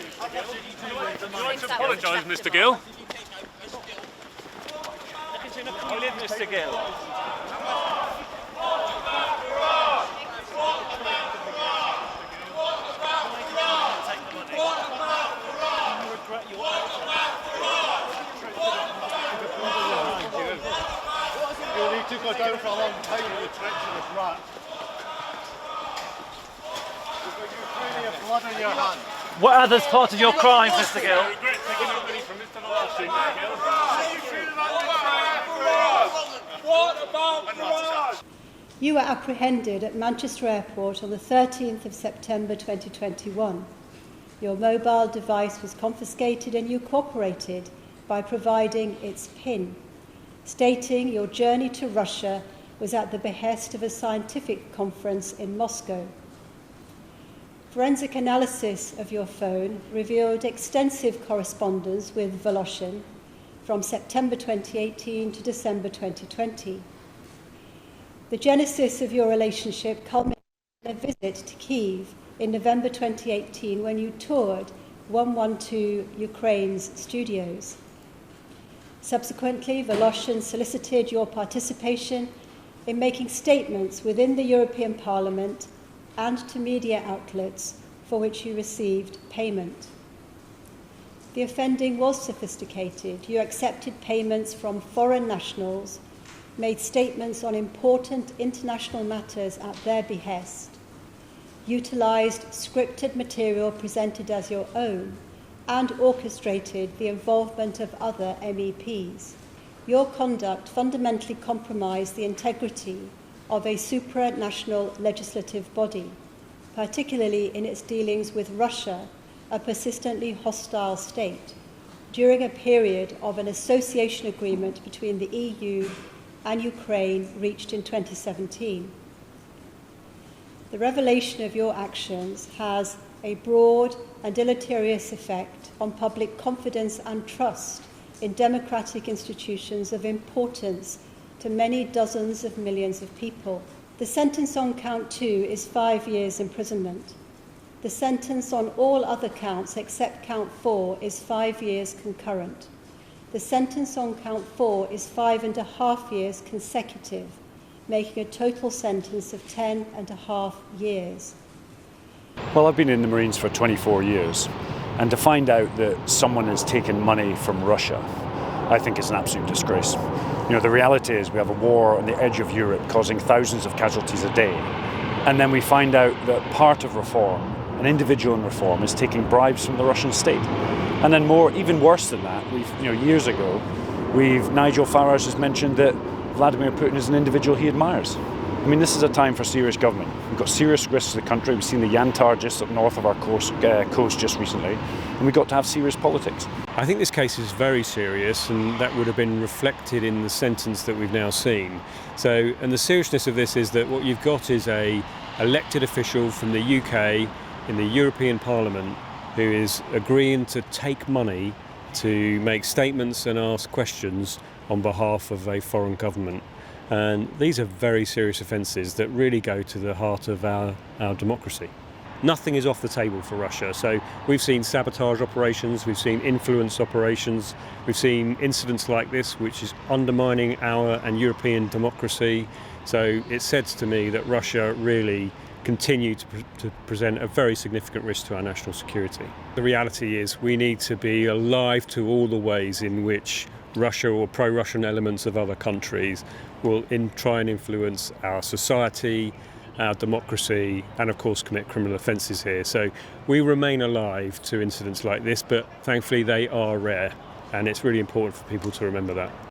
Would you like to apologise, Mr. Gill? Mr. Gill. You need to go down for a long time with the treacherous rat. You've got Ukrainian blood on your hands. What other part of your crime, Mr. Gill? You were apprehended at Manchester Airport on the 13th of September 2021. Your mobile device was confiscated and you cooperated by providing its PIN, stating your journey to Russia was at the behest of a scientific conference in Moscow. Forensic analysis of your phone revealed extensive correspondence with Voloshyn from September 2018 to December 2020. The genesis of your relationship culminated in a visit to Kyiv in November 2018 when you toured 112 Ukraine's studios. Subsequently, Voloshyn solicited your participation in making statements within the European Parliament and to media outlets for which you received payment. The offending was sophisticated. You accepted payments from foreign nationals, made statements on important international matters at their behest, utilised scripted material presented as your own, and orchestrated the involvement of other MEPs. Your conduct fundamentally compromised the integrity of a supranational legislative body, particularly in its dealings with Russia, a persistently hostile state, during a period of an association agreement between the EU and Ukraine reached in 2017. The revelation of your actions has a broad and deleterious effect on public confidence and trust in democratic institutions of importance to many dozens of millions of people. The sentence on count 2 is 5 years imprisonment. The sentence on all other counts except count 4 is 5 years concurrent. The sentence on count 4 is 5.5 years consecutive, making a total sentence of 10.5 years. Well, I've been in the Marines for 24 years, and to find out that someone has taken money from Russia, I think it's an absolute disgrace. You know, the reality is we have a war on the edge of Europe causing thousands of casualties a day, and then we find out that part of reform, an individual in reform, is taking bribes from the Russian state. And then even worse than that, years ago, Nigel Farage has mentioned that Vladimir Putin is an individual he admires. I mean, this is a time for serious government. We've got serious risks to the country. We've seen the Yantar just up north of our coast just recently, and we've got to have serious politics. I think this case is very serious, and that would have been reflected in the sentence that we've now seen. And the seriousness of this is that what you've got is a elected official from the UK in the European Parliament who is agreeing to take money to make statements and ask questions on behalf of a foreign government. And these are very serious offences that really go to the heart of our democracy. Nothing is off the table for Russia. So we've seen sabotage operations, we've seen influence operations, we've seen incidents like this which is undermining our and European democracy. So it says to me that Russia really continue to present a very significant risk to our national security. The reality is we need to be alive to all the ways in which Russia or pro-Russian elements of other countries will try and influence our society, our democracy, and of course commit criminal offences here. So we remain alive to incidents like this, but thankfully they are rare, and it's really important for people to remember that.